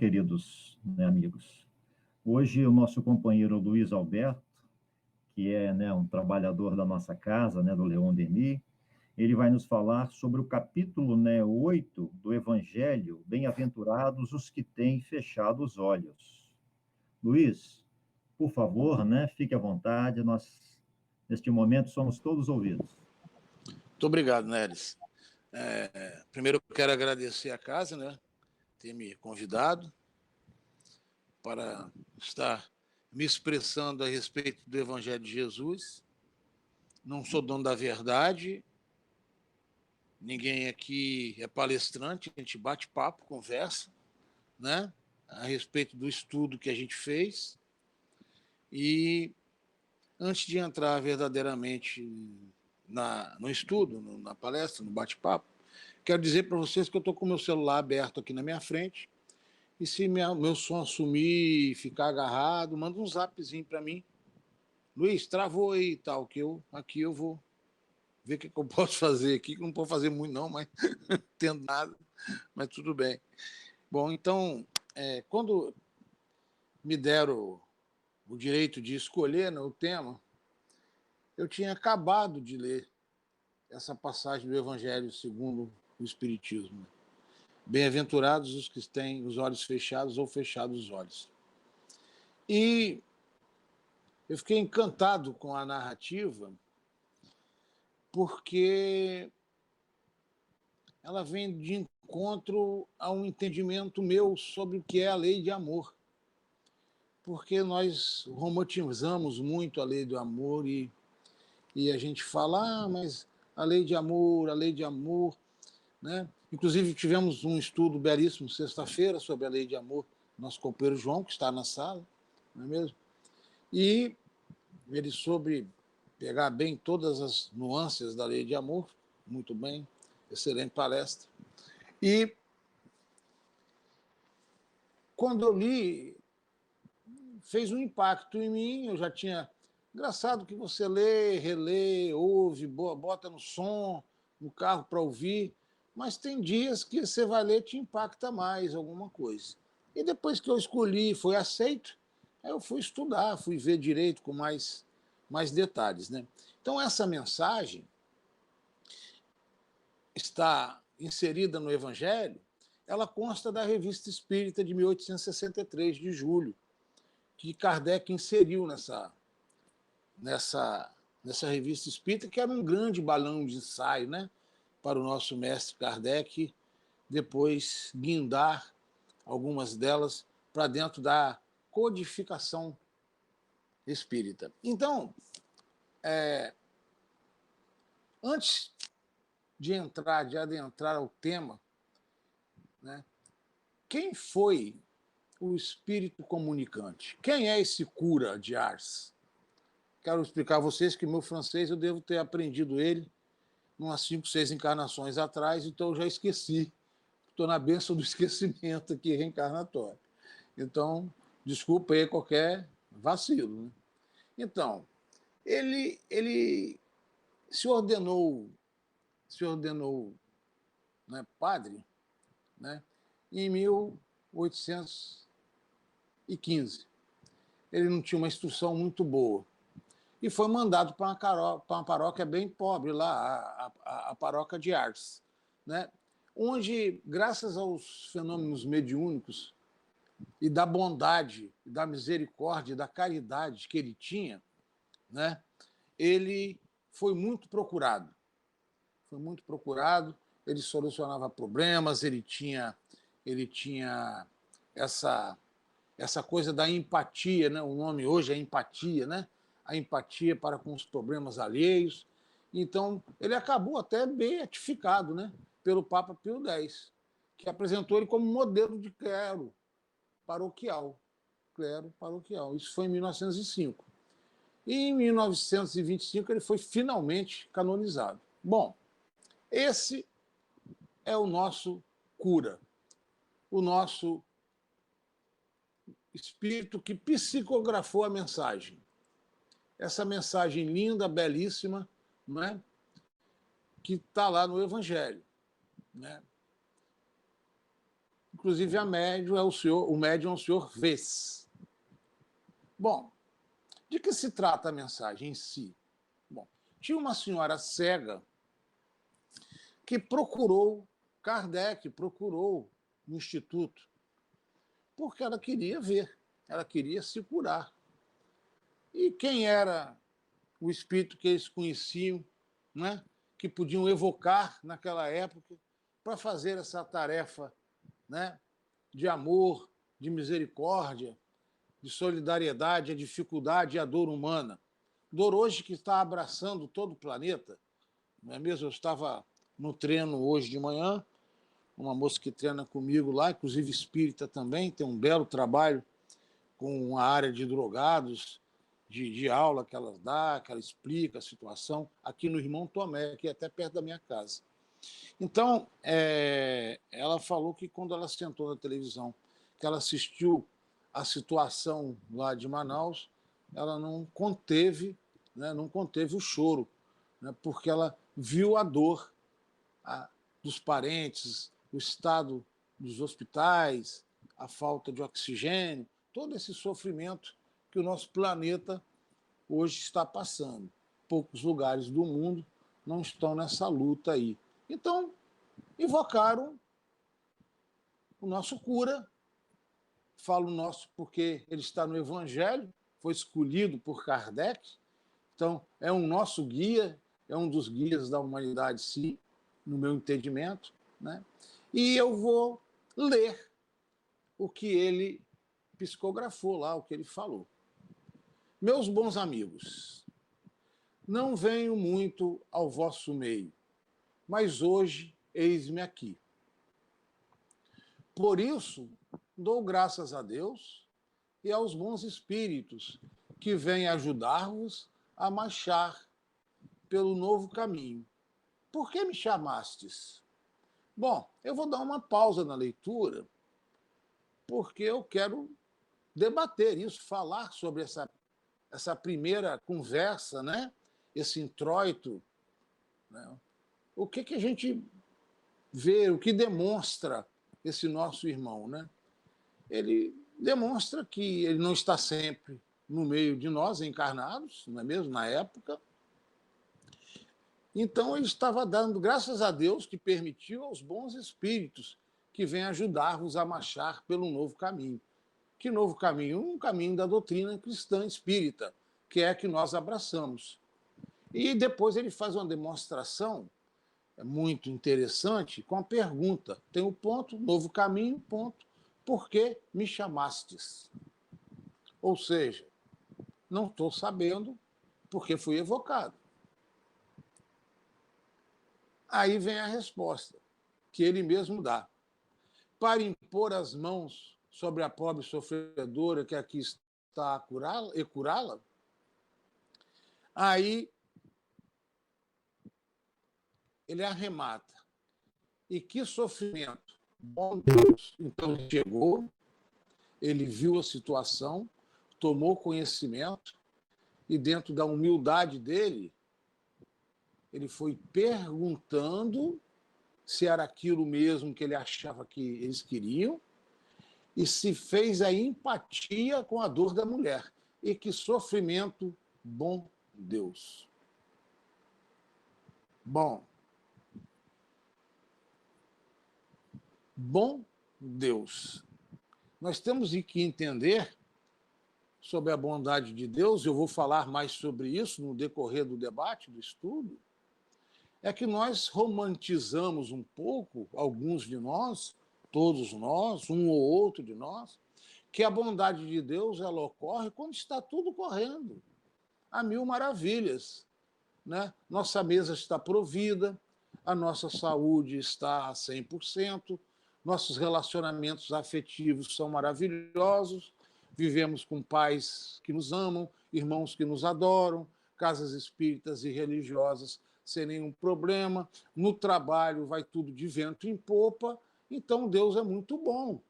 queridos, né, amigos? Hoje o nosso companheiro Luiz Alberto, que é, né, um trabalhador da nossa casa, né, do Leon Denis, ele vai nos falar sobre o capítulo, né, 8 do Evangelho, Bem-aventurados os que têm fechado os olhos. Luiz, por favor, né, fique à vontade, nós, neste momento, somos todos ouvidos. Muito obrigado, Neres. Primeiro eu quero agradecer a casa, né, ter me convidado para estar me expressando a respeito do Evangelho de Jesus. Não sou dono da verdade, ninguém aqui é palestrante, a gente bate papo, conversa, né, a respeito do estudo que a gente fez. E antes de entrar verdadeiramente no estudo, na palestra, no bate-papo, quero dizer para vocês que eu estou com o meu celular aberto aqui na minha frente, e se meu som sumir, ficar agarrado, manda um zapzinho para mim. Luiz, travou aí e tal, que aqui eu vou ver o que eu posso fazer aqui, que não posso fazer muito não, mas não entendo nada, mas tudo bem. Bom, então, quando me deram o direito de escolher, né, o tema, eu tinha acabado de ler essa passagem do Evangelho segundo o Espiritismo. Bem-aventurados os que têm os olhos fechados ou fechados os olhos. E eu fiquei encantado com a narrativa, porque ela vem de encontro a um entendimento meu sobre o que é a lei de amor. Porque nós romantizamos muito a lei do amor e a gente fala, mas a lei de amor, né? Inclusive tivemos um estudo belíssimo sexta-feira sobre a lei de amor, nosso companheiro João, que está na sala, não é mesmo? E ele soube pegar bem todas as nuances da lei de amor, muito bem, excelente palestra. E quando eu li, fez um impacto em mim, eu já tinha... Engraçado que você lê, relê, ouve, bota no som, no carro para ouvir, mas tem dias que você vai ler e te impacta mais alguma coisa. E depois que eu escolhi, foi aceito, aí eu fui estudar, fui ver direito com mais detalhes, né? Então essa mensagem está inserida no Evangelho, ela consta da Revista Espírita de 1863, de julho, que Kardec inseriu nessa Revista Espírita, que era um grande balão de ensaio, né, para o nosso mestre Kardec depois guindar algumas delas para dentro da codificação espírita. Então, antes de adentrar o tema, né, quem foi o espírito comunicante? Quem é esse cura de Ars? Quero explicar a vocês que meu francês eu devo ter aprendido ele umas 5, 6 encarnações atrás, então eu já esqueci. Estou na benção do esquecimento aqui reencarnatório. Então, desculpa aí qualquer vacilo, né? Então, ele se ordenou, né, padre, né, em 1815. Ele não tinha uma instrução muito boa. E foi mandado para uma paróquia bem pobre lá, a paróquia de Ars, né? Onde, graças aos fenômenos mediúnicos e da bondade, da misericórdia, da caridade que ele tinha, né, ele foi muito procurado. Foi muito procurado, ele solucionava problemas, ele tinha essa coisa da empatia, né? O nome hoje é empatia, né? A empatia para com os problemas alheios. Então, ele acabou até beatificado, né, pelo Papa Pio X, que apresentou ele como modelo de clero paroquial. Isso foi em 1905. E em 1925 ele foi finalmente canonizado. Bom, esse é o nosso cura, o nosso espírito que psicografou a mensagem. Essa mensagem linda, belíssima, né, que está lá no Evangelho, né? Inclusive, o médium é o senhor Vez. Bom, de que se trata a mensagem em si? Bom, tinha uma senhora cega que procurou Kardec, procurou o Instituto, porque ela queria ver, ela queria se curar. E quem era o espírito que eles conheciam, né, que podiam evocar naquela época para fazer essa tarefa, né, de amor, de misericórdia, de solidariedade, a dificuldade e a dor humana? Dor hoje que está abraçando todo o planeta. Não é mesmo? Eu estava no treino hoje de manhã, uma moça que treina comigo lá, inclusive espírita também, tem um belo trabalho com a área de drogados, de aula que ela dá, que ela explica a situação, aqui no Irmão Tomé, que é até perto da minha casa. Então, ela falou que quando ela sentou na televisão, que ela assistiu a situação lá de Manaus, ela não conteve, né, não conteve o choro, né, porque ela viu a dor dos parentes, o estado dos hospitais, a falta de oxigênio, todo esse sofrimento que o nosso planeta hoje está passando. Poucos lugares do mundo não estão nessa luta aí. Então, invocaram o nosso cura, falo nosso porque ele está no Evangelho, foi escolhido por Kardec, então é um nosso guia, é um dos guias da humanidade, sim, no meu entendimento, né? E eu vou ler o que ele psicografou lá, o que ele falou. Meus bons amigos, não venho muito ao vosso meio, mas hoje eis-me aqui. Por isso, dou graças a Deus e aos bons espíritos que vêm ajudar-vos a marchar pelo novo caminho. Por que me chamastes? Bom, eu vou dar uma pausa na leitura, porque eu quero debater isso, falar sobre essa primeira conversa, né? Esse introito, né? O que a gente vê, o que demonstra esse nosso irmão, né? Ele demonstra que ele não está sempre no meio de nós, encarnados, não é mesmo? Na época. Então, ele estava dando graças a Deus que permitiu aos bons espíritos que vêm ajudar-vos a marchar pelo novo caminho. Que novo caminho? Um caminho da doutrina cristã espírita, que é a que nós abraçamos. E depois ele faz uma demonstração muito interessante com a pergunta. Tem o ponto, novo caminho, ponto. Por que me chamastes? Ou seja, não estou sabendo porque fui evocado. Aí vem a resposta, que ele mesmo dá. Para impor as mãos sobre a pobre sofredora que aqui está a curá-la e curá-la, aí ele arremata. E que sofrimento! Bom Deus! Então ele chegou, ele viu a situação, tomou conhecimento e, dentro da humildade dele, ele foi perguntando se era aquilo mesmo que ele achava que eles queriam e se fez a empatia com a dor da mulher. E que sofrimento, bom Deus! Bom Deus! Nós temos que entender sobre a bondade de Deus, eu vou falar mais sobre isso no decorrer do debate, do estudo, é que nós romantizamos um pouco, alguns de nós, todos nós, um ou outro de nós, que a bondade de Deus ela ocorre quando está tudo correndo a mil maravilhas, né? Nossa mesa está provida, a nossa saúde está a 100%, nossos relacionamentos afetivos são maravilhosos, vivemos com pais que nos amam, irmãos que nos adoram, casas espíritas e religiosas sem nenhum problema, no trabalho vai tudo de vento em popa, então Deus é muito bom.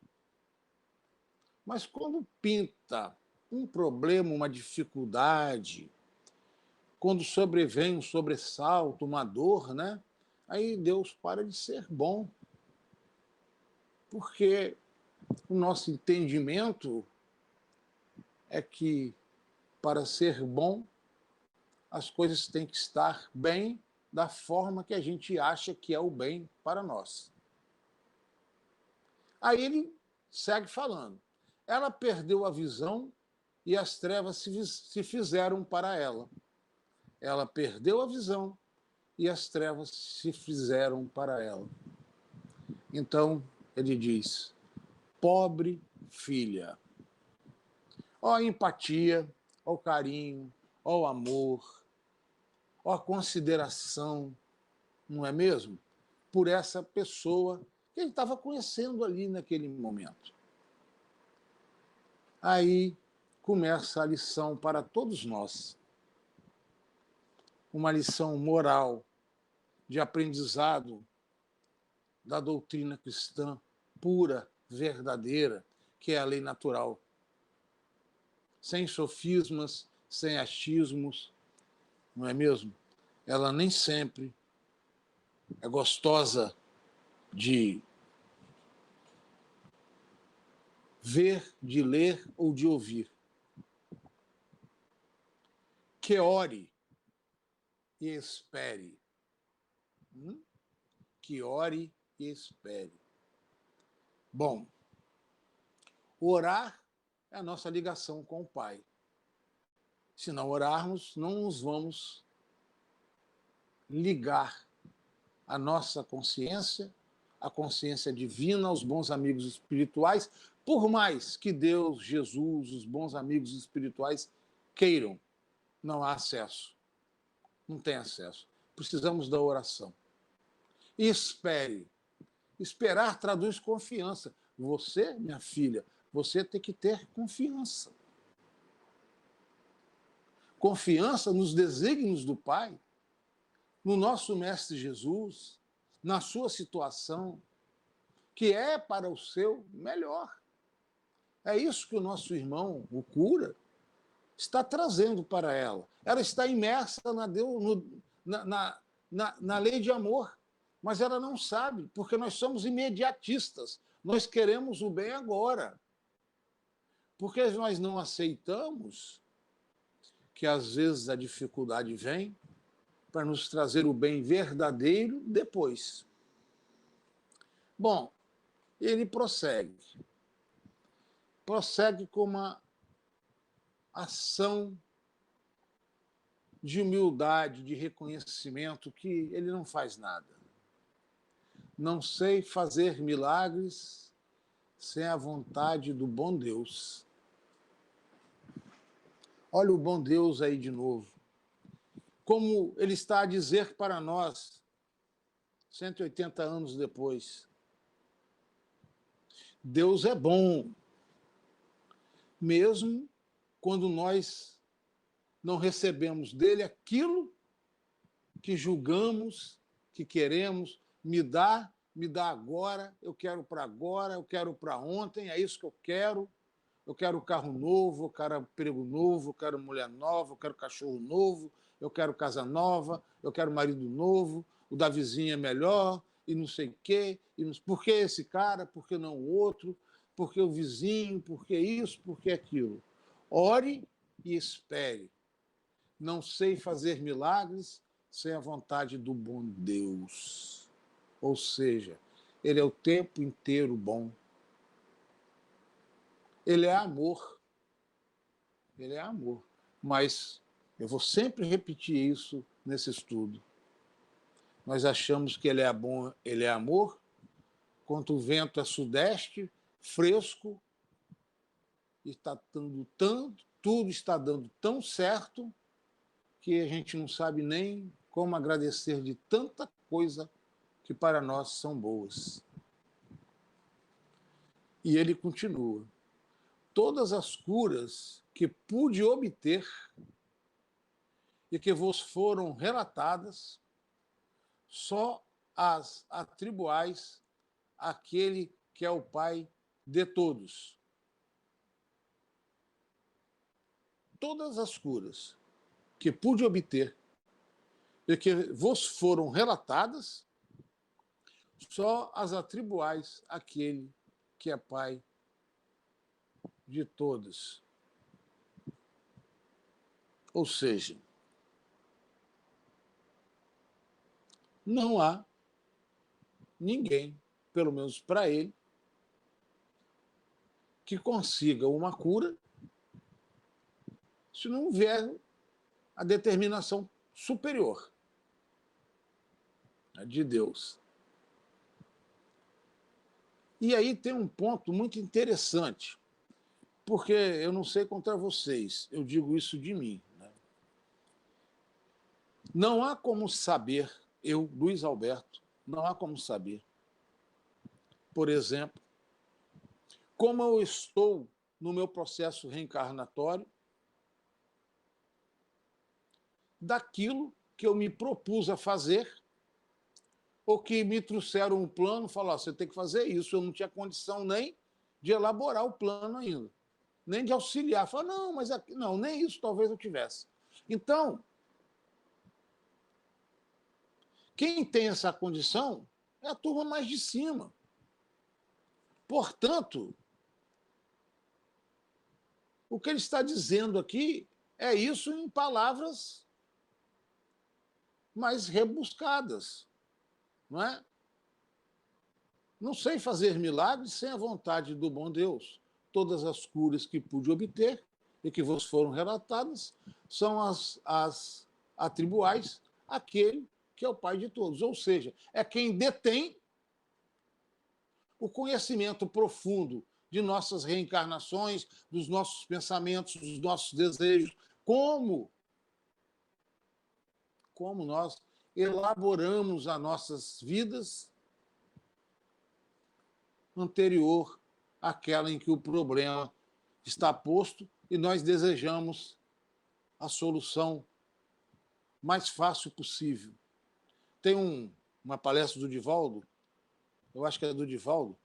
Mas quando pinta um problema, uma dificuldade, quando sobrevém um sobressalto, uma dor, né? Aí Deus para de ser bom. Porque o nosso entendimento é que, para ser bom, as coisas têm que estar bem da forma que a gente acha que é o bem para nós. Aí ele segue falando. Ela perdeu a visão e as trevas se fizeram para ela. Ela perdeu a visão e as trevas se fizeram para ela. Então, ele diz, pobre filha. Ó a empatia, ó o carinho, ó o amor, ó a consideração, não é mesmo? Por essa pessoa que ele estava conhecendo ali naquele momento. Aí começa a lição para todos nós. Uma lição moral, de aprendizado da doutrina cristã pura, verdadeira, que é a lei natural. Sem sofismas, sem achismos, não é mesmo? Ela nem sempre é gostosa de ver, de ler ou de ouvir. Que ore e espere. Que ore e espere. Bom, orar é a nossa ligação com o Pai. Se não orarmos, não nos vamos ligar a nossa consciência, a consciência divina, aos bons amigos espirituais, por mais que Deus, Jesus, os bons amigos espirituais queiram, não há acesso. Não tem acesso. Precisamos da oração. E espere. Esperar traduz confiança. Você, minha filha, você tem que ter confiança. Confiança nos desígnios do Pai, no nosso Mestre Jesus, na sua situação, que é para o seu melhor. É isso que o nosso irmão, o cura, está trazendo para ela. Ela está imersa na lei de amor, mas ela não sabe, porque nós somos imediatistas. Nós queremos o bem agora. Porque nós não aceitamos que, às vezes, a dificuldade vem para nos trazer o bem verdadeiro depois. Bom, ele prossegue. Prossegue com uma ação de humildade, de reconhecimento, que ele não faz nada. Não sei fazer milagres sem a vontade do bom Deus. Olha o bom Deus aí de novo. Como ele está a dizer para nós, 180 anos depois. Deus é bom, mesmo quando nós não recebemos dele aquilo que julgamos, que queremos, me dá agora, eu quero para agora, eu quero para ontem, é isso que eu quero carro novo, eu quero emprego novo, eu quero mulher nova, eu quero cachorro novo, eu quero casa nova, eu quero marido novo, o da vizinha é melhor, e não sei o quê, por que esse cara, por que não o outro, por que o vizinho, por que isso, por que aquilo. Ore e espere. Não sei fazer milagres sem a vontade do bom Deus. Ou seja, ele é o tempo inteiro bom. Ele é amor. Ele é amor. Mas eu vou sempre repetir isso nesse estudo. Nós achamos que ele é bom, ele é amor, quando o vento é sudeste, fresco, e está dando tanto, tudo está dando tão certo que a gente não sabe nem como agradecer de tanta coisa que para nós são boas. E ele continua. Todas as curas que pude obter e que vos foram relatadas, só as atribuais àquele que é o Pai de todos. Todas as curas que pude obter e que vos foram relatadas, só as atribuais àquele que é Pai de todas. Ou seja, não há ninguém, pelo menos para ele, que consiga uma cura se não houver a determinação superior de Deus. E aí tem um ponto muito interessante, porque eu não sei contra vocês, eu digo isso de mim. Né? Não há como saber, eu, Luiz Alberto, não há como saber, por exemplo, como eu estou no meu processo reencarnatório daquilo que eu me propus a fazer ou que me trouxeram um plano, falaram, você tem que fazer isso. Eu não tinha condição nem de elaborar o plano ainda, nem de auxiliar. Falaram, não, mas aqui, não, nem isso talvez eu tivesse. Então, quem tem essa condição é a turma mais de cima. Portanto, o que ele está dizendo aqui é isso em palavras mais rebuscadas, não é? Não sei fazer milagres sem a vontade do bom Deus. Todas as curas que pude obter e que vos foram relatadas são as atribuais àquele que é o Pai de todos. Ou seja, é quem detém o conhecimento profundo de nossas reencarnações, dos nossos pensamentos, dos nossos desejos, como nós elaboramos as nossas vidas anterior àquela em que o problema está posto e nós desejamos a solução mais fácil possível. Tem uma palestra do Divaldo, eu acho que é do Divaldo,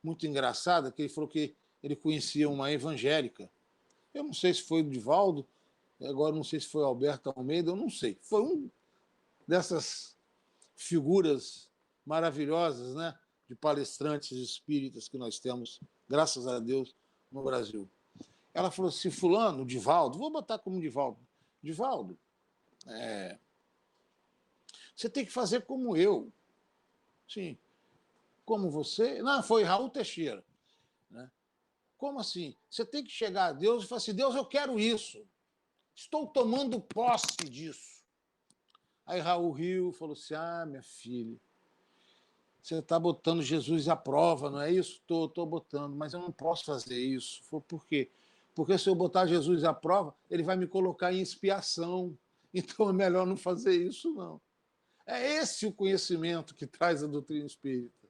muito engraçada, que ele falou que ele conhecia uma evangélica. Eu não sei se foi o Divaldo, agora não sei se foi o Alberto Almeida, eu não sei. Foi um dessas figuras maravilhosas, né, de palestrantes espíritas que nós temos, graças a Deus, no Brasil. Ela falou assim, fulano, Divaldo, vou botar como Divaldo. Divaldo, você tem que fazer como eu. Sim. Como você? Não, foi Raul Teixeira. Né? Como assim? Você tem que chegar a Deus e falar assim, Deus, eu quero isso. Estou tomando posse disso. Aí Raul riu e falou assim, minha filha, você está botando Jesus à prova, não é isso? Estou botando, mas eu não posso fazer isso. Por quê? Porque se eu botar Jesus à prova, ele vai me colocar em expiação. Então é melhor não fazer isso, não. É esse o conhecimento que traz a doutrina espírita.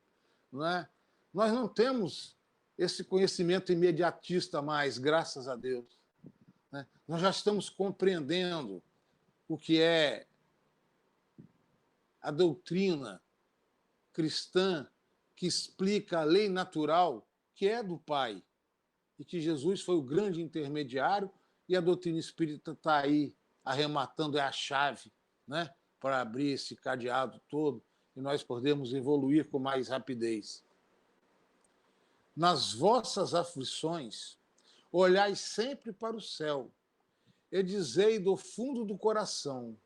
Não é? Nós não temos esse conhecimento imediatista mais, graças a Deus. Né? Nós já estamos compreendendo o que é a doutrina cristã que explica a lei natural que é do Pai e que Jesus foi o grande intermediário e a doutrina espírita está aí arrematando, é a chave, né, para abrir esse cadeado todo e nós podemos evoluir com mais rapidez. Nas vossas aflições, olhai sempre para o céu e dizei do fundo do coração,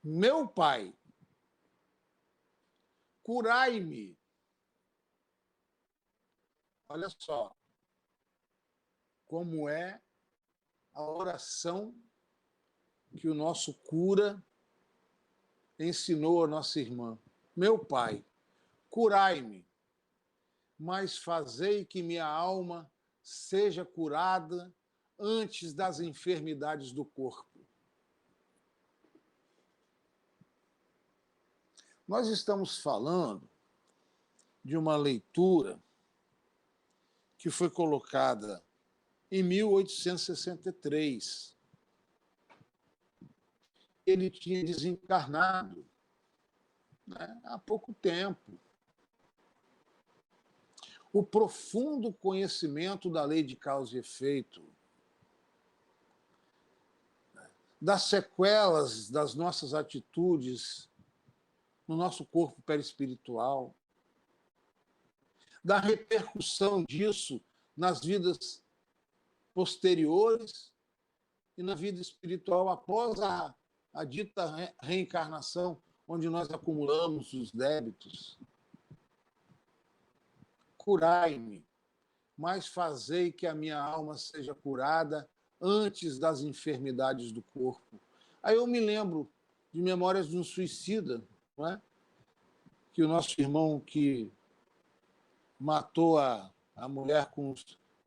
meu Pai, curai-me. Olha só como é a oração que o nosso cura ensinou a nossa irmã. Meu Pai, curai-me, mas fazei que minha alma seja curada antes das enfermidades do corpo. Nós estamos falando de uma leitura que foi colocada em 1863. Ele tinha desencarnado, né, há pouco tempo. O profundo conhecimento da lei de causa e efeito, das sequelas das nossas atitudes no nosso corpo perispiritual, da repercussão disso nas vidas posteriores e na vida espiritual após a dita reencarnação, onde nós acumulamos os débitos. Curai-me, mas fazei que a minha alma seja curada antes das enfermidades do corpo. Aí eu me lembro de Memórias de um Suicida, não é? Que o nosso irmão que matou a mulher com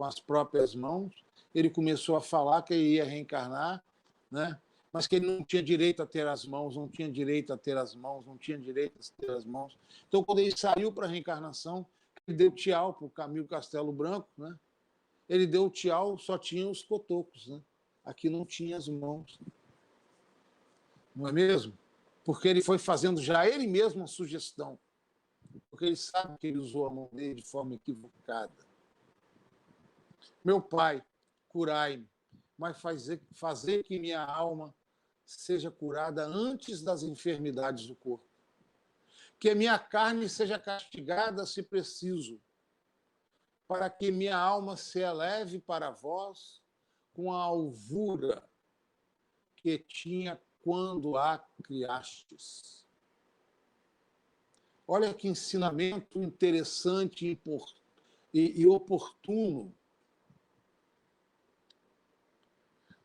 as próprias mãos, ele começou a falar que ele ia reencarnar, né? Mas que ele não tinha direito a ter as mãos, não tinha direito a ter as mãos, não tinha direito a ter as mãos. Então, quando ele saiu para a reencarnação, ele deu tchau para o Camilo Castelo Branco, né? Ele deu tchau, só tinha os cotocos, né? Aqui não tinha as mãos. Não é mesmo? Porque ele foi fazendo já ele mesmo a sugestão. Porque ele sabe que ele usou a mão dele de forma equivocada. Meu Pai, curai-me, mas fazer que minha alma seja curada antes das enfermidades do corpo. Que a minha carne seja castigada, se preciso, para que minha alma se eleve para vós com a alvura que tinha quando a criastes. Olha que ensinamento interessante e oportuno.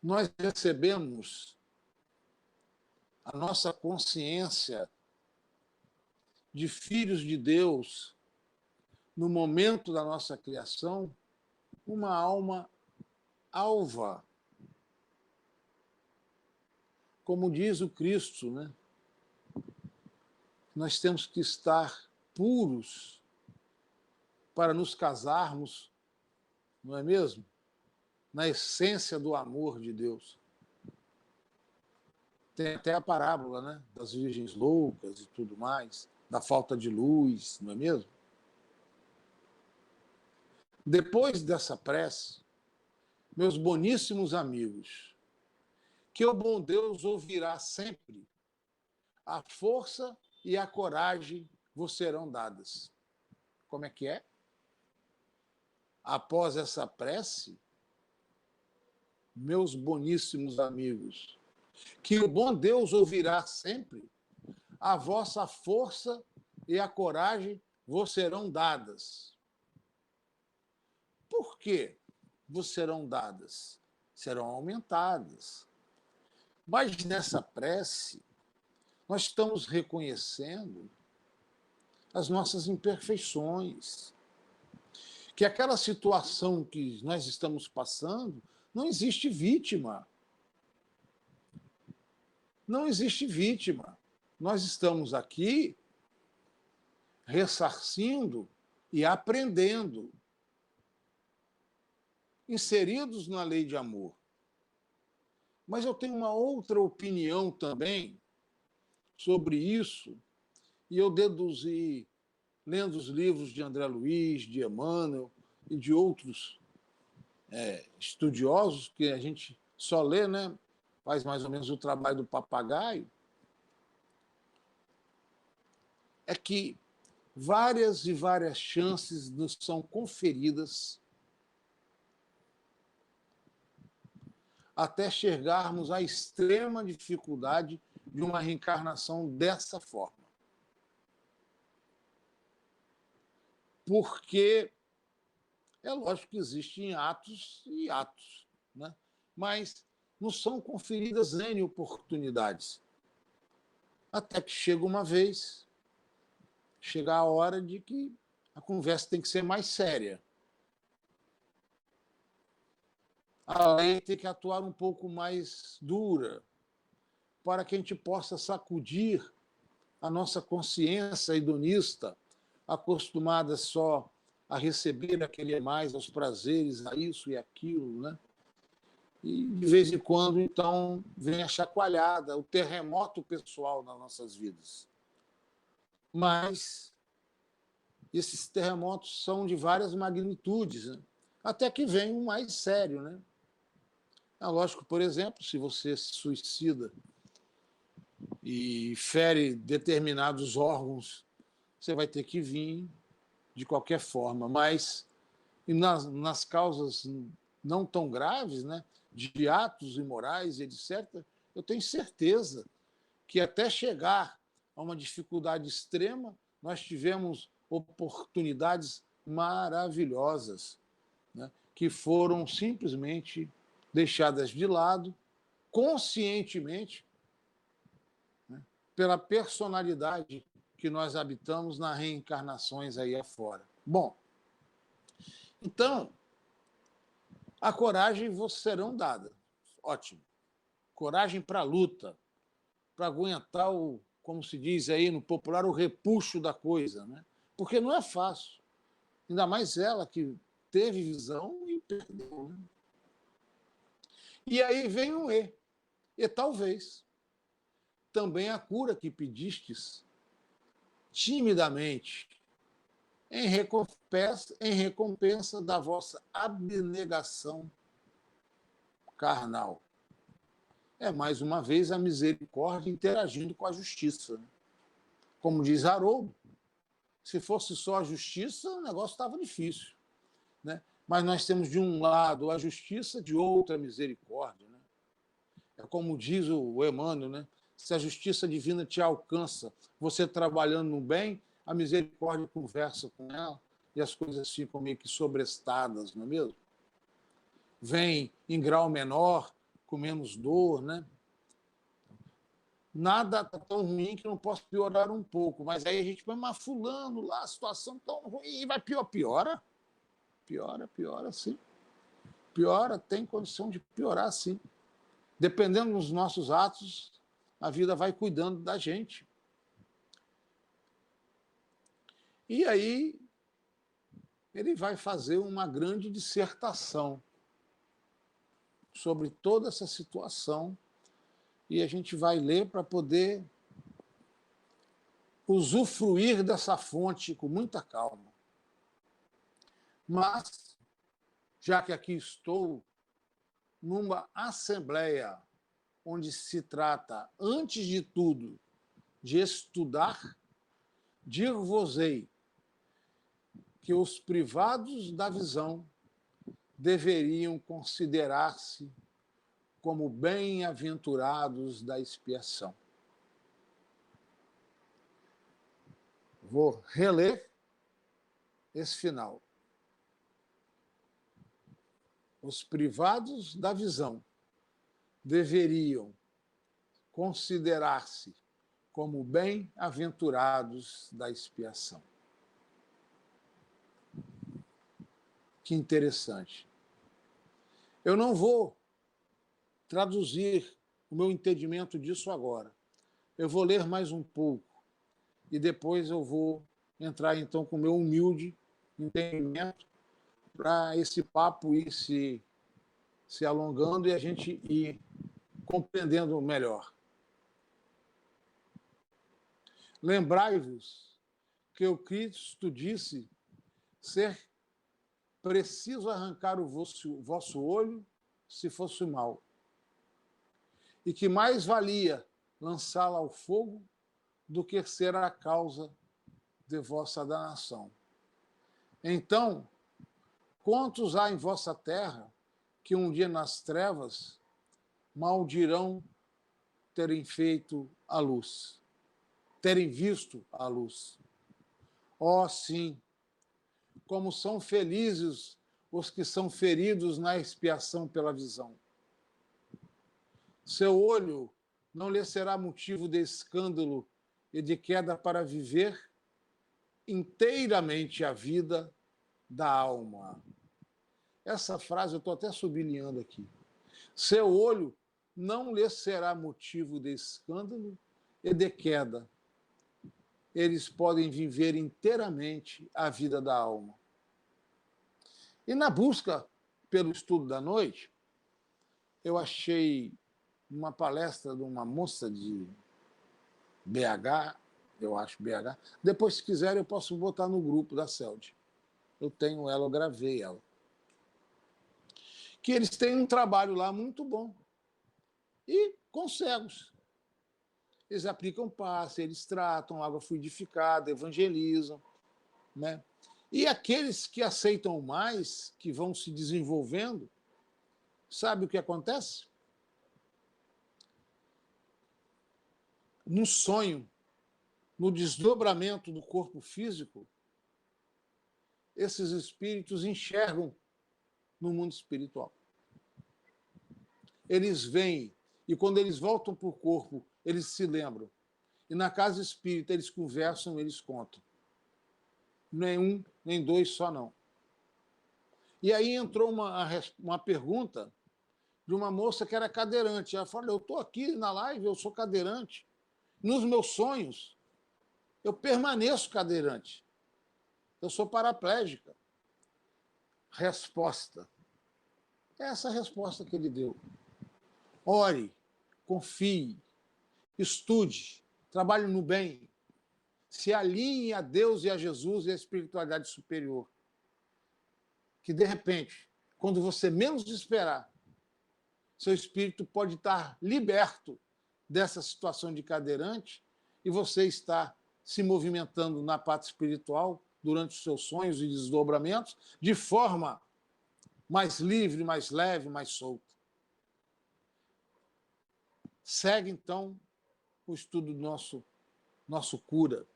Nós recebemos a nossa consciência de filhos de Deus no momento da nossa criação, uma alma alva. Como diz o Cristo, né? Nós temos que estar puros para nos casarmos, não é mesmo? Na essência do amor de Deus. Tem até a parábola, né? Das virgens loucas e tudo mais, da falta de luz, não é mesmo? Depois dessa prece, meus boníssimos amigos, que o bom Deus ouvirá sempre, a força e a coragem vos serão dadas. Como é que é? Após essa prece, meus boníssimos amigos, que o bom Deus ouvirá sempre, a vossa força e a coragem vos serão dadas. Por que vos serão dadas? Serão aumentadas. Mas nessa prece, nós estamos reconhecendo as nossas imperfeições. Que aquela situação que nós estamos passando, não existe vítima. Não existe vítima. Nós estamos aqui ressarcindo e aprendendo, inseridos na lei de amor. Mas eu tenho uma outra opinião também sobre isso, e eu deduzi, lendo os livros de André Luiz, de Emmanuel e de outros estudiosos, que a gente só lê, né? Faz mais ou menos o trabalho do papagaio, é que várias e várias chances nos são conferidas até chegarmos à extrema dificuldade de uma reencarnação dessa forma. Porque é lógico que existem atos e atos, né? Mas nos são conferidas N oportunidades. Até que chega uma vez, chega a hora de que a conversa tem que ser mais séria. A lei tem que atuar um pouco mais dura, para que a gente possa sacudir a nossa consciência hedonista, acostumada só a receber aquele mais, aos prazeres, a isso e aquilo, né? E, de vez em quando, então, vem a chacoalhada, o terremoto pessoal nas nossas vidas. Mas esses terremotos são de várias magnitudes, né? Até que vem um mais sério, né? É lógico, por exemplo, se você se suicida e fere determinados órgãos, você vai ter que vir de qualquer forma, mas e nas causas não tão graves, né, de atos imorais, etc., eu tenho certeza que até chegar a uma dificuldade extrema, nós tivemos oportunidades maravilhosas, né, que foram simplesmente deixadas de lado, conscientemente, né, pela personalidade que nós habitamos nas reencarnações aí afora. Bom, então, a coragem vos serão dada. Ótimo. Coragem para a luta, para aguentar o, como se diz aí no popular, o repuxo da coisa, né? Porque não é fácil. Ainda mais ela que teve visão e perdeu, né? E aí vem um E. E talvez também a cura que pedistes timidamente em recompensa da vossa abnegação carnal. É, mais uma vez, a misericórdia interagindo com a justiça. Como diz Haroldo, se fosse só a justiça, o negócio estava difícil, né? Mas nós temos, de um lado, a justiça, de outro, a misericórdia, né? É como diz o Emmanuel, né? Se a justiça divina te alcança, você trabalhando no bem, a misericórdia conversa com ela e as coisas ficam meio que sobrestadas, não é mesmo? Vem em grau menor, com menos dor, né? Nada está tão ruim que não possa piorar um pouco. Mas aí a gente vai, mas fulano lá, a situação tão ruim, e vai piora. Piora, sim. Piora, tem condição de piorar, sim. Dependendo dos nossos atos, a vida vai cuidando da gente. E aí ele vai fazer uma grande dissertação sobre toda essa situação e a gente vai ler para poder usufruir dessa fonte com muita calma. Mas, já que aqui estou numa assembleia onde se trata, antes de tudo, de estudar, dir-vos-ei que os privados da visão deveriam considerar-se como bem-aventurados da expiação. Vou reler esse final. Os privados da visão deveriam considerar-se como bem-aventurados da expiação. Que interessante. Eu não vou traduzir o meu entendimento disso agora. Eu vou ler mais um pouco e depois eu vou entrar, então, com o meu humilde entendimento para esse papo ir se alongando e a gente ir compreendendo melhor. Lembrai-vos que o Cristo disse ser preciso arrancar o vosso olho se fosse mal, e que mais valia lançá-la ao fogo do que ser a causa de vossa danação. Então, quantos há em vossa terra que um dia nas trevas maldirão terem feito a luz, terem visto a luz? Oh, sim, como são felizes os que são feridos na expiação pela visão. Seu olho não lhe será motivo de escândalo e de queda para viver inteiramente a vida da alma. Essa frase eu estou até sublinhando aqui. Seu olho não lhe será motivo de escândalo e de queda. Eles podem viver inteiramente a vida da alma. E na busca pelo estudo da noite, eu achei uma palestra de uma moça de BH, eu acho BH. Depois, se quiser, eu posso botar no grupo da CELD. Eu tenho ela, eu gravei ela. Que eles têm um trabalho lá muito bom. E com cegos. Eles aplicam passe, eles tratam água fluidificada, evangelizam, né? E aqueles que aceitam mais, que vão se desenvolvendo, sabe o que acontece? No sonho, no desdobramento do corpo físico, esses espíritos enxergam no mundo espiritual. Eles veem, e quando eles voltam para o corpo, eles se lembram. E na casa espírita eles conversam, eles contam. Nem um, nem dois só não. E aí entrou uma pergunta de uma moça que era cadeirante. Ela falou, eu estou aqui na live, eu sou cadeirante. Nos meus sonhos, eu permaneço cadeirante. Eu sou paraplégica. Resposta. Essa é a resposta que ele deu. Ore, confie, estude, trabalhe no bem, se alinhe a Deus e a Jesus e a espiritualidade superior. Que, de repente, quando você menos esperar, seu espírito pode estar liberto dessa situação de cadeirante e você está se movimentando na parte espiritual durante os seus sonhos e desdobramentos de forma mais livre, mais leve, mais solta. Segue, então, o estudo do nosso cura.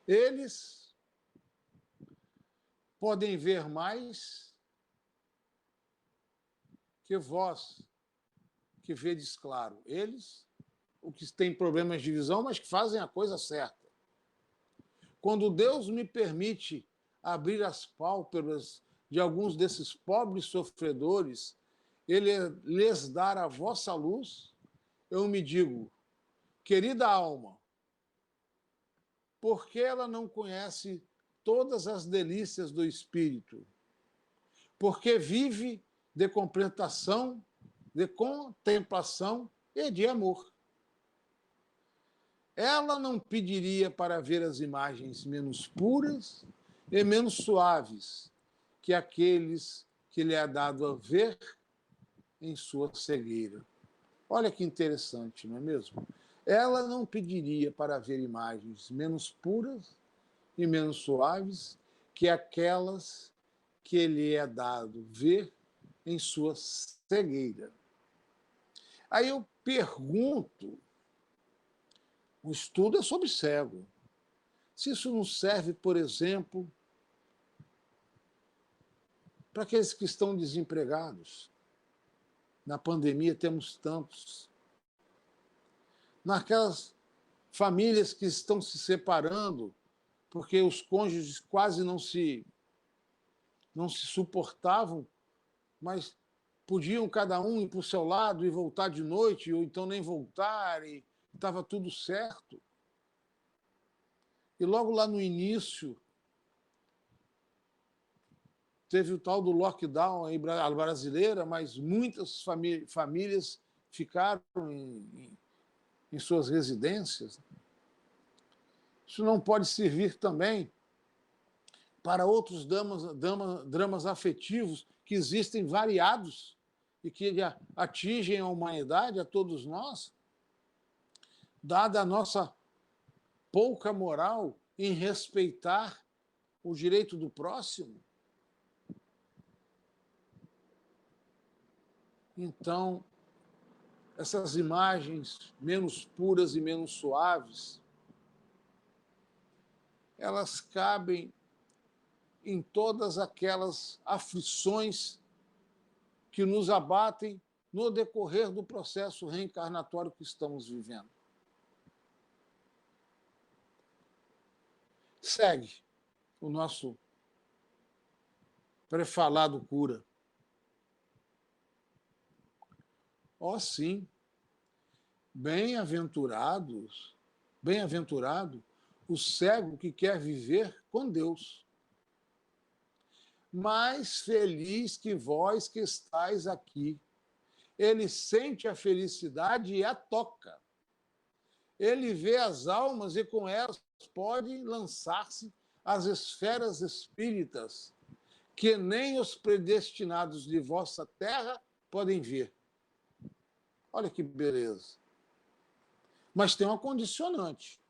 Eles podem ver mais que vós, que vedes claro. Eles, o que têm problemas de visão, mas que fazem a coisa certa. Quando Deus me permite abrir as pálpebras de alguns desses pobres sofredores, Ele lhes dar a vossa luz, eu me digo, querida alma, por que ela não conhece todas as delícias do Espírito? Porque vive de contemplação e de amor. Ela não pediria para ver as imagens menos puras e menos suaves que aqueles que lhe é dado a ver em sua cegueira. Olha que interessante, não é mesmo? Ela não pediria para ver imagens menos puras e menos suaves que aquelas que lhe é dado ver em sua cegueira. Aí eu pergunto, o estudo é sobre cego. Se isso não serve, por exemplo, para aqueles que estão desempregados. Na pandemia temos tantos. Naquelas famílias que estão se separando porque os cônjuges quase não se suportavam, mas podiam cada um ir para o seu lado e voltar de noite, ou então nem voltar, e estava tudo certo. E logo lá no início, teve o tal do lockdown aí brasileira, mas muitas famílias ficaram em suas residências. Isso não pode servir também para outros dramas afetivos que existem variados e que atingem a humanidade, a todos nós, dada a nossa pouca moral em respeitar o direito do próximo. Então, essas imagens menos puras e menos suaves, elas cabem em todas aquelas aflições que nos abatem no decorrer do processo reencarnatório que estamos vivendo. Segue o nosso prefalado cura. Ó, sim, bem-aventurado o cego que quer viver com Deus. Mais feliz que vós que estáis aqui. Ele sente a felicidade e a toca. Ele vê as almas e com elas pode lançar-se às esferas espíritas, que nem os predestinados de vossa terra podem ver. Olha que beleza. Mas tem uma condicionante.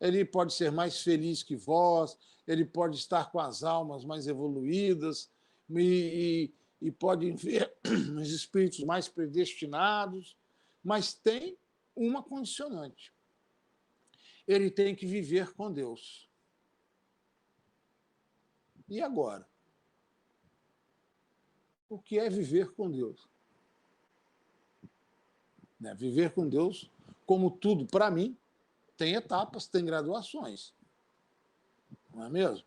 Ele pode ser mais feliz que vós, ele pode estar com as almas mais evoluídas e pode ver os espíritos mais predestinados, mas tem uma condicionante. Ele tem que viver com Deus. E agora? O que é viver com Deus? Né? Viver com Deus, como tudo para mim, tem etapas, tem graduações. Não é mesmo?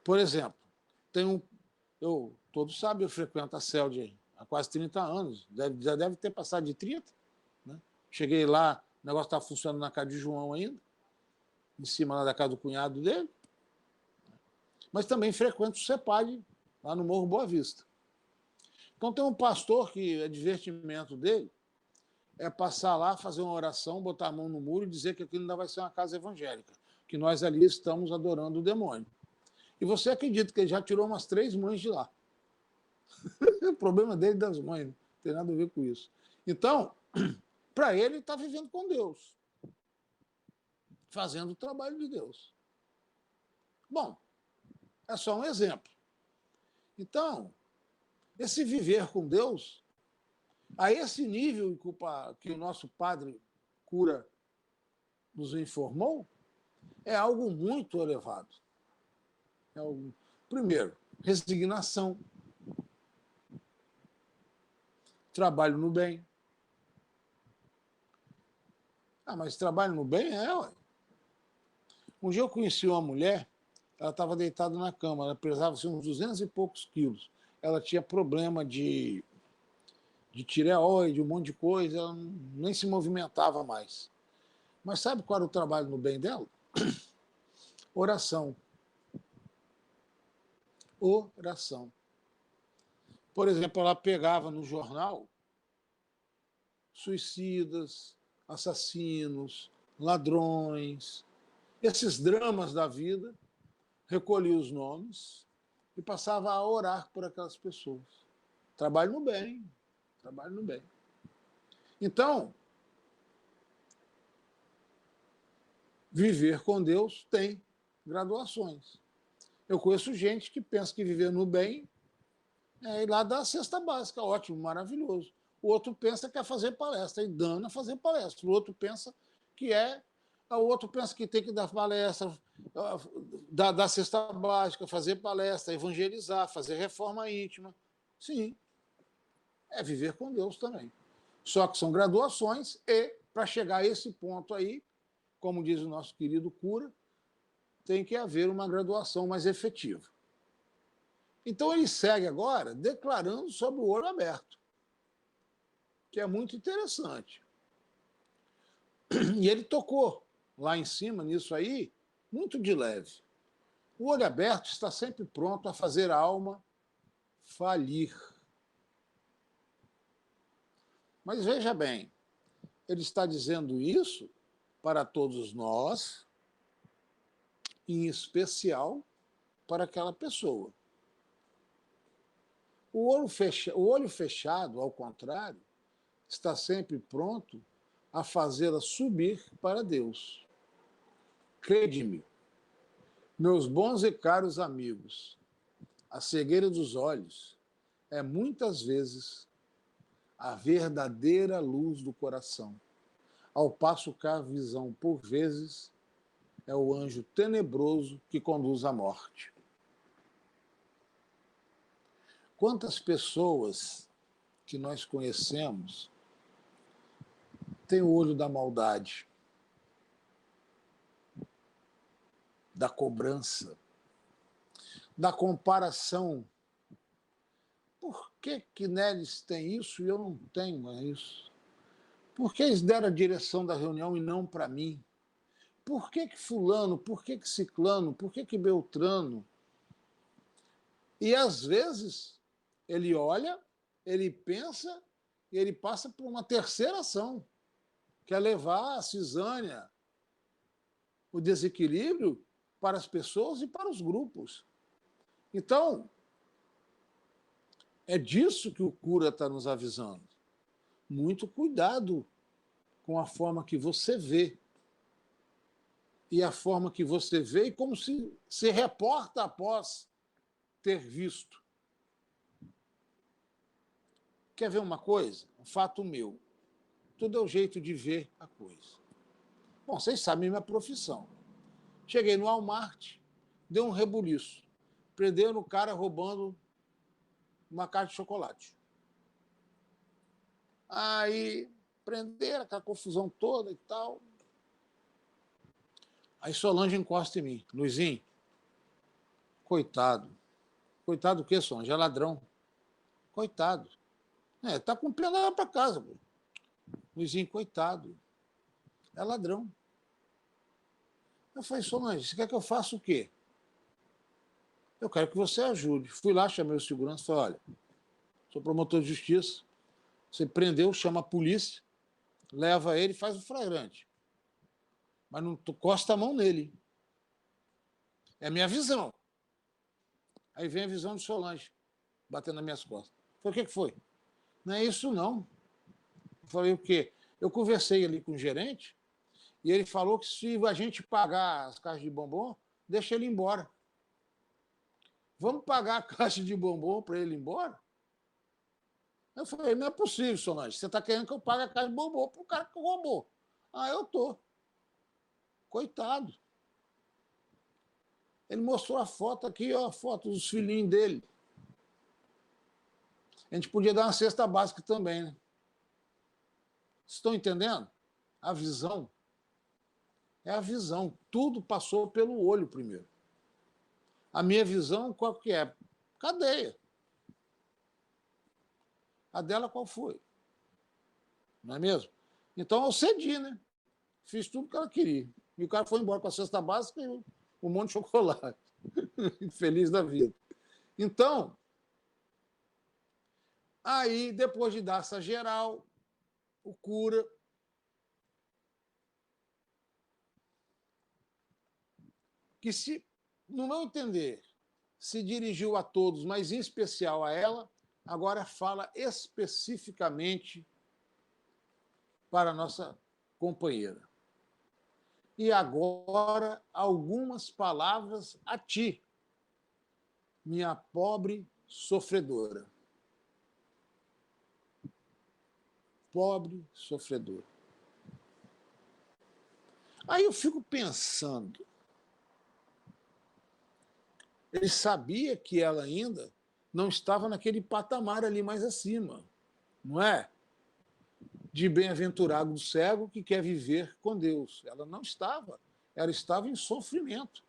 Por exemplo, todos sabem, eu frequento a CELD há quase 30 anos, já deve ter passado de 30. Né? Cheguei lá, o negócio estava funcionando na casa de João ainda, em cima lá da casa do cunhado dele. Mas também frequento o CEPAD, lá no Morro Boa Vista. Então tem um pastor que é divertimento dele, é passar lá, fazer uma oração, botar a mão no muro e dizer que aquilo ainda vai ser uma casa evangélica, que nós ali estamos adorando o demônio. E você acredita que ele já tirou umas 3 mães de lá. O problema dele e das mães, não tem nada a ver com isso. Então, para ele, ele está vivendo com Deus, fazendo o trabalho de Deus. Bom, é só um exemplo. Então, esse viver com Deus, a esse nível que o nosso padre cura nos informou, é algo muito elevado. Primeiro, resignação, trabalho no bem. Mas trabalho no bem ué. Um dia eu conheci uma mulher, ela estava deitada na cama, ela pesava uns 200 e poucos quilos. Ela tinha problema de tireoide, um monte de coisa, ela nem se movimentava mais. Mas sabe qual era o trabalho no bem dela? Oração. Oração. Por exemplo, ela pegava no jornal suicidas, assassinos, ladrões, esses dramas da vida, recolhia os nomes e passava a orar por aquelas pessoas. Trabalho no bem, trabalho no bem. Então, viver com Deus tem graduações. Eu conheço gente que pensa que viver no bem é ir lá dar a cesta básica, ótimo, maravilhoso. O outro pensa que é fazer palestra, e dana fazer palestra. O outro pensa que tem que dar palestra, dar cesta básica, fazer palestra, evangelizar, fazer reforma íntima. Sim, é viver com Deus também. Só que são graduações e, para chegar a esse ponto aí, como diz o nosso querido cura, tem que haver uma graduação mais efetiva. Então ele segue agora declarando sobre o olho aberto, que é muito interessante. E ele tocou lá em cima, nisso aí, muito de leve. O olho aberto está sempre pronto a fazer a alma falir. Mas veja bem, ele está dizendo isso para todos nós, em especial para aquela pessoa. O olho fechado, ao contrário, está sempre pronto a fazê-la subir para Deus. Crede-me, meus bons e caros amigos, a cegueira dos olhos é muitas vezes a verdadeira luz do coração, ao passo que a visão, por vezes, é o anjo tenebroso que conduz à morte. Quantas pessoas que nós conhecemos têm o olho da maldade, da cobrança, da comparação? Por que neles tem isso e eu não tenho isso? Por que eles deram a direção da reunião e não para mim? Por que fulano, por que ciclano, por que Beltrano? E às vezes ele olha, ele pensa e ele passa por uma terceira ação, que é levar a cisânia, o desequilíbrio para as pessoas e para os grupos. Então, é disso que o cura está nos avisando. Muito cuidado com a forma que você vê. E a forma que você vê e como se reporta após ter visto. Quer ver uma coisa? Um fato meu. Tudo é o jeito de ver a coisa. Bom, vocês sabem minha profissão. Cheguei no Walmart, deu um rebuliço. Prenderam o cara roubando uma caixa de chocolate. Aí prenderam aquela confusão toda e tal. Aí Solange encosta em mim. Luizinho, coitado. Coitado do quê, Solange? É ladrão. Coitado. Tá com pena lá para casa. Pô. Luizinho, coitado. É ladrão. Eu falei, Solange, você quer que eu faça o quê? Eu quero que você ajude. Fui lá, chamei o segurança e falei, olha, sou promotor de justiça, você prendeu, chama a polícia, leva ele e faz o flagrante. Mas não costa a mão nele. É a minha visão. Aí vem a visão de Solange, batendo nas minhas costas. Falei, o que foi? Não é isso, não. Eu falei, o quê? Eu conversei ali com o gerente e ele falou que se a gente pagar as caixas de bombom, deixa ele embora. Vamos pagar a caixa de bombom para ele ir embora? Eu falei, não é possível, Solange. Você está querendo que eu pague a caixa de bombom para o cara que roubou. Ah, eu tô. Coitado. Ele mostrou a foto aqui, ó, a foto dos filhinhos dele. A gente podia dar uma cesta básica também, né? Vocês estão entendendo? A visão. É a visão. Tudo passou pelo olho primeiro. A minha visão, qual que é? Cadeia. A dela, qual foi? Não é mesmo? Então eu cedi, né? Fiz tudo que ela queria. E o cara foi embora com a cesta básica e um monte de chocolate. Feliz da vida. Então, aí, depois de dar essa geral, o cura que, se, no meu entender, se dirigiu a todos, mas em especial a ela, agora fala especificamente para a nossa companheira. E agora, algumas palavras a ti, minha pobre sofredora. Pobre sofredora. Aí eu fico pensando, ele sabia que ela ainda não estava naquele patamar ali mais acima, não é? De bem-aventurado do cego que quer viver com Deus. Ela não estava. Ela estava em sofrimento.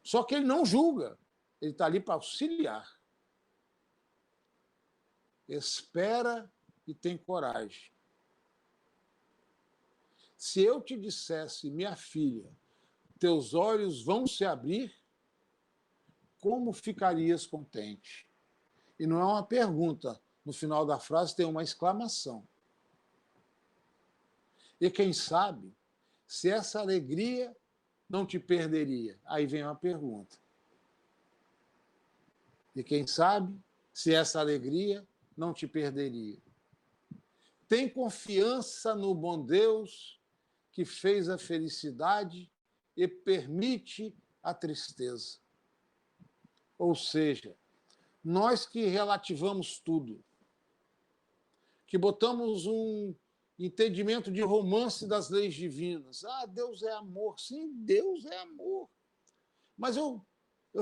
Só que ele não julga. Ele está ali para auxiliar. Espera e tem coragem. Se eu te dissesse, minha filha, teus olhos vão se abrir, como ficarias contente? E não é uma pergunta. No final da frase tem uma exclamação. E quem sabe, se essa alegria não te perderia? Aí vem uma pergunta. E quem sabe, se essa alegria não te perderia? Tem confiança no bom Deus que fez a felicidade e permite a tristeza. Ou seja, nós que relativamos tudo, que botamos um entendimento de romance das leis divinas. Ah, Deus é amor. Sim, Deus é amor. Mas eu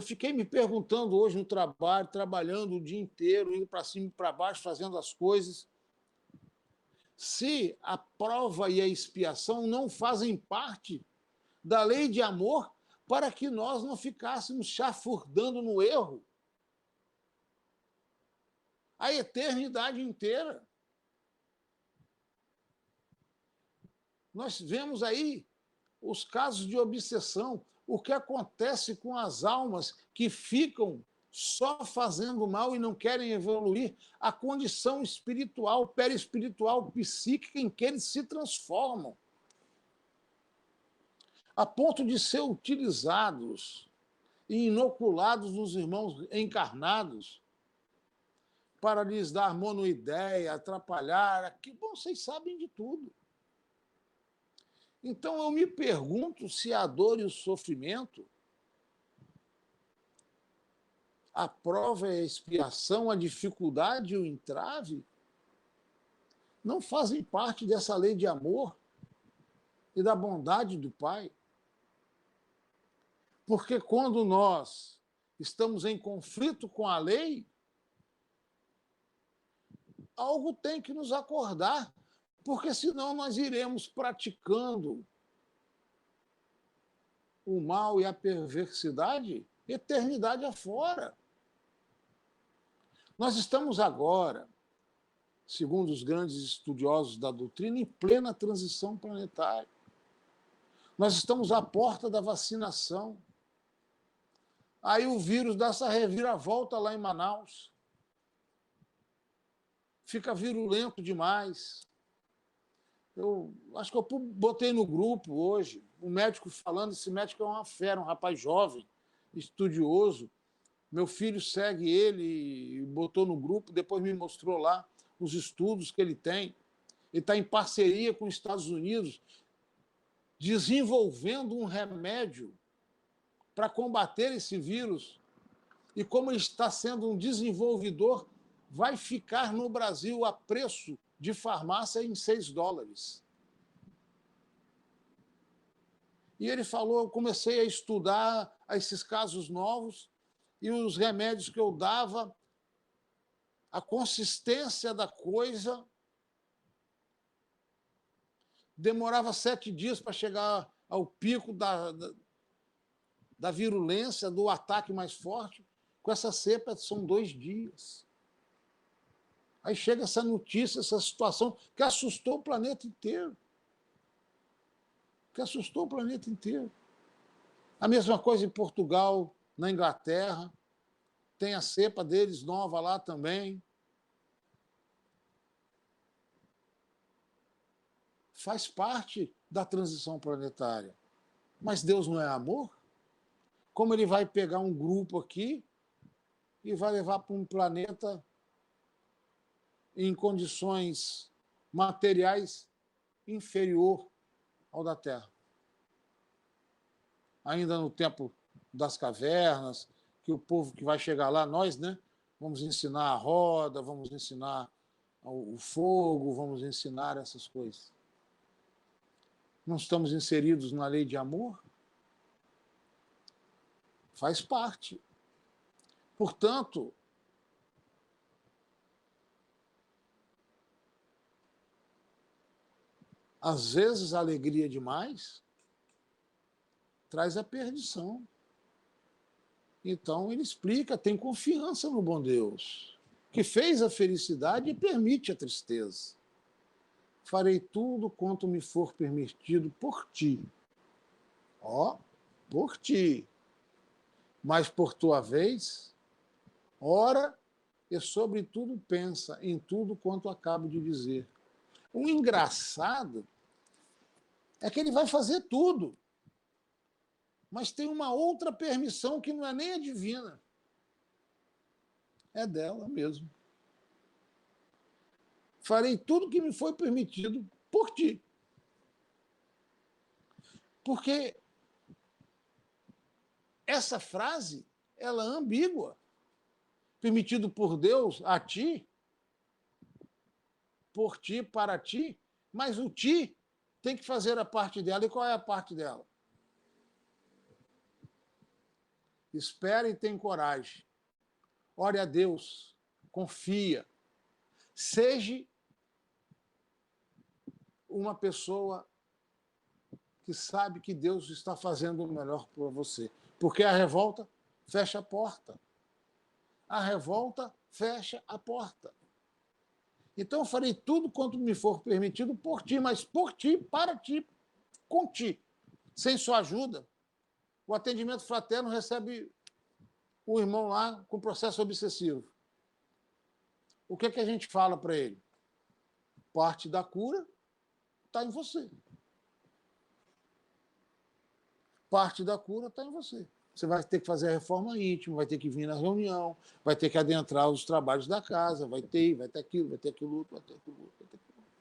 fiquei me perguntando hoje no trabalho, trabalhando o dia inteiro, indo para cima e para baixo, fazendo as coisas, se a prova e a expiação não fazem parte da lei de amor para que nós não ficássemos chafurdando no erro a eternidade inteira. Nós vemos aí os casos de obsessão, o que acontece com as almas que ficam só fazendo mal e não querem evoluir, a condição espiritual, perispiritual, psíquica em que eles se transformam, a ponto de ser utilizados e inoculados nos irmãos encarnados para lhes dar monoideia, atrapalhar. Bom, vocês sabem de tudo. Então, eu me pergunto se a dor e o sofrimento, a prova e a expiação, a dificuldade e o entrave, não fazem parte dessa lei de amor e da bondade do Pai. Porque quando nós estamos em conflito com a lei, algo tem que nos acordar, porque senão nós iremos praticando o mal e a perversidade eternidade afora. Nós estamos agora, segundo os grandes estudiosos da doutrina, em plena transição planetária. Nós estamos à porta da vacinação. Aí o vírus dá essa reviravolta lá em Manaus. Fica virulento demais. Eu acho que eu botei no grupo hoje, um médico falando, esse médico é uma fera, um rapaz jovem, estudioso. Meu filho segue ele e botou no grupo, depois me mostrou lá os estudos que ele tem. Ele está em parceria com os Estados Unidos, desenvolvendo um remédio para combater esse vírus. E como ele está sendo um desenvolvedor, vai ficar no Brasil a preço de farmácia em $6. E ele falou, eu comecei a estudar esses casos novos e os remédios que eu dava, a consistência da coisa, demorava 7 dias para chegar ao pico da virulência, do ataque mais forte. Com essa cepa são 2 dias. Aí chega essa notícia, essa situação que assustou o planeta inteiro. Que assustou o planeta inteiro. A mesma coisa em Portugal, na Inglaterra. Tem a cepa deles nova lá também. Faz parte da transição planetária. Mas Deus não é amor? Como ele vai pegar um grupo aqui e vai levar para um planeta em condições materiais inferior ao da Terra? Ainda no tempo das cavernas, que o povo que vai chegar lá, nós, né, vamos ensinar a roda, vamos ensinar o fogo, vamos ensinar essas coisas. Não estamos inseridos na lei de amor? Faz parte. Portanto, às vezes a alegria demais traz a perdição. Então ele explica, tem confiança no bom Deus, que fez a felicidade e permite a tristeza. Farei tudo quanto me for permitido por ti. Ó, por ti. Mas por tua vez, ora e sobretudo pensa em tudo quanto acabo de dizer. O engraçado é que ele vai fazer tudo, mas tem uma outra permissão que não é nem a divina. É dela mesmo. Farei tudo que me foi permitido por ti. Porque essa frase, ela é ambígua. Permitido por Deus a ti, por ti, para ti, mas o ti tem que fazer a parte dela. E qual é a parte dela? Espera e tem coragem. Ore a Deus, confia. Seja uma pessoa que sabe que Deus está fazendo o melhor por você. Porque a revolta fecha a porta. A revolta fecha a porta. Então eu farei tudo quanto me for permitido por ti, mas por ti, para ti, com ti. Sem sua ajuda. O atendimento fraterno recebe o irmão lá com processo obsessivo. O que é que a gente fala para ele? Parte da cura está em você. Parte da cura está em você. Você vai ter que fazer a reforma íntima, vai ter que vir na reunião, vai ter que adentrar os trabalhos da casa, vai ter aquilo, vai ter aquilo outro, vai ter aquilo outro, vai ter aquilo outro.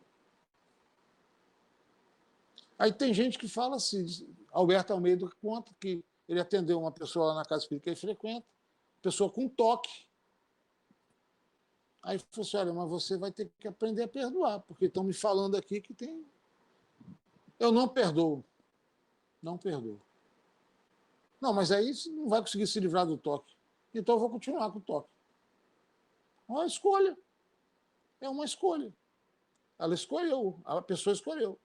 Aí tem gente que fala assim, Alberto Almeida conta que ele atendeu uma pessoa lá na casa espírita que ele frequenta, pessoa com toque. Aí falou assim, olha, mas você vai ter que aprender a perdoar, porque estão me falando aqui que tem... Eu não perdoo. Não perdoo. Não, mas aí você não vai conseguir se livrar do toque. Então eu vou continuar com o toque. É uma escolha. É uma escolha. Ela escolheu, a pessoa escolheu.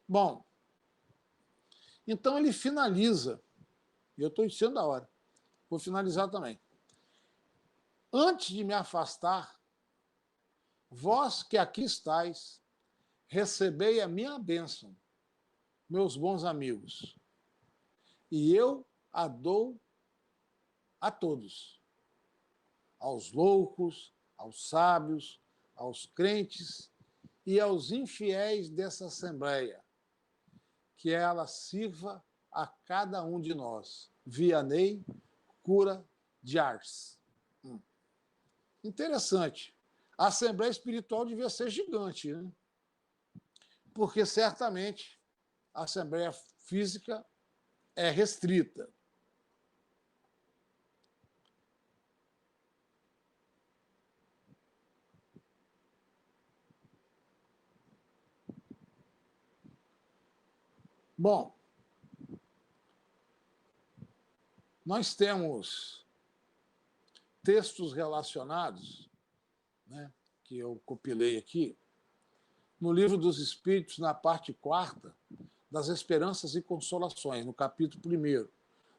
Bom, então ele finaliza, e eu estou enchendo da hora, vou finalizar também. Antes de me afastar, vós que aqui estáis, recebei a minha bênção, meus bons amigos, e eu a dou a todos, aos loucos, aos sábios, aos crentes e aos infiéis dessa Assembleia, que ela sirva a cada um de nós. Vianney Cura de Ars. Interessante. A Assembleia Espiritual devia ser gigante, né? Porque certamente a Assembleia Física é restrita. Bom, nós temos textos relacionados, né, que eu compilei aqui, no Livro dos Espíritos, na parte 4ª, das Esperanças e Consolações, no capítulo 1º,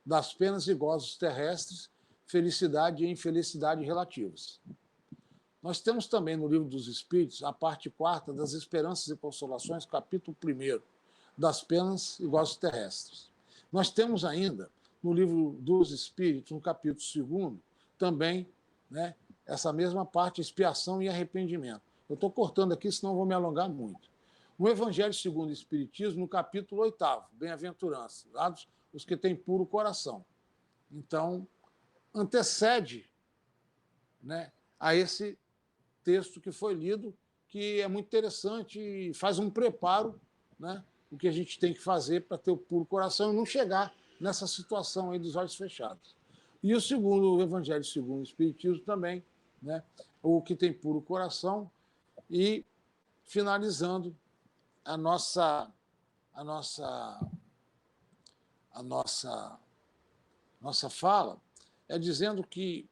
das penas e gozos terrestres, felicidade e infelicidade relativas. Nós temos também no Livro dos Espíritos, a parte 4ª das Esperanças e Consolações, capítulo 1º, das penas e gozos terrestres. Nós temos ainda, no Livro dos Espíritos, no capítulo 2º, também, né, essa mesma parte, expiação e arrependimento. Eu estou cortando aqui, senão vou me alongar muito. No Evangelho segundo o Espiritismo, no capítulo 8º, Bem-aventurança, dados os que têm puro coração. Então, antecede, né, a esse texto que foi lido, que é muito interessante e faz um preparo, né, o que a gente tem que fazer para ter o puro coração e não chegar nessa situação aí dos olhos fechados. E o segundo, o Evangelho segundo o Espiritismo também, né, o que tem puro coração, e finalizando a nossa fala, é dizendo que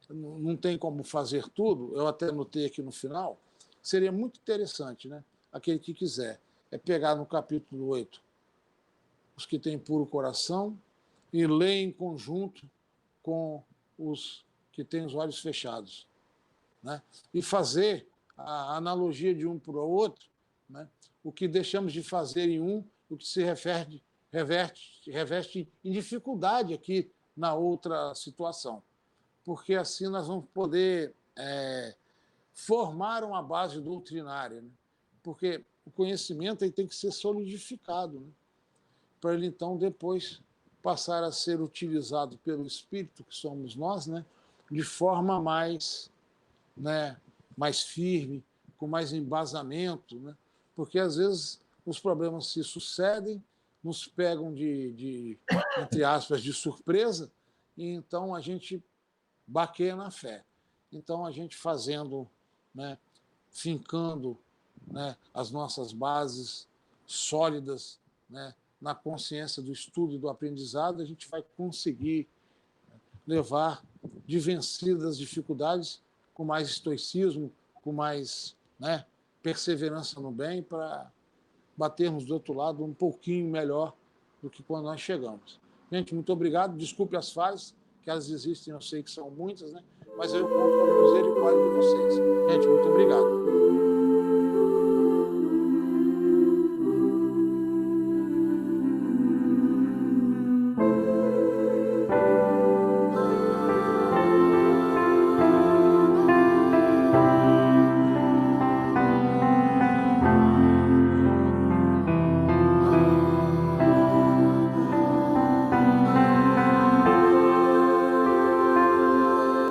não tem como fazer tudo, eu até notei aqui no final, seria muito interessante, né? Aquele que quiser, é pegar no capítulo 8 os que têm puro coração e ler em conjunto com os que têm os olhos fechados, né? E fazer a analogia de um para o outro, né? O que deixamos de fazer em um, o que se reveste em dificuldade aqui na outra situação. Porque assim nós vamos poder formar uma base doutrinária, né? Porque o conhecimento ele tem que ser solidificado, né? Para ele, então, depois passar a ser utilizado pelo Espírito, que somos nós, né? De forma mais, né, mais firme, com mais embasamento, né? Porque, às vezes, os problemas se sucedem, nos pegam entre aspas, de surpresa, e então a gente baqueia na fé. Então, a gente fazendo, né, fincando, né, as nossas bases sólidas, né, na consciência do estudo e do aprendizado, a gente vai conseguir levar de vencidas dificuldades com mais estoicismo, com mais, né, perseverança no bem, para batermos do outro lado um pouquinho melhor do que quando nós chegamos. Gente, muito obrigado. Desculpe as falhas, que elas existem, eu sei que são muitas, né? Mas eu conto com a misericórdia de vocês. Gente, muito obrigado.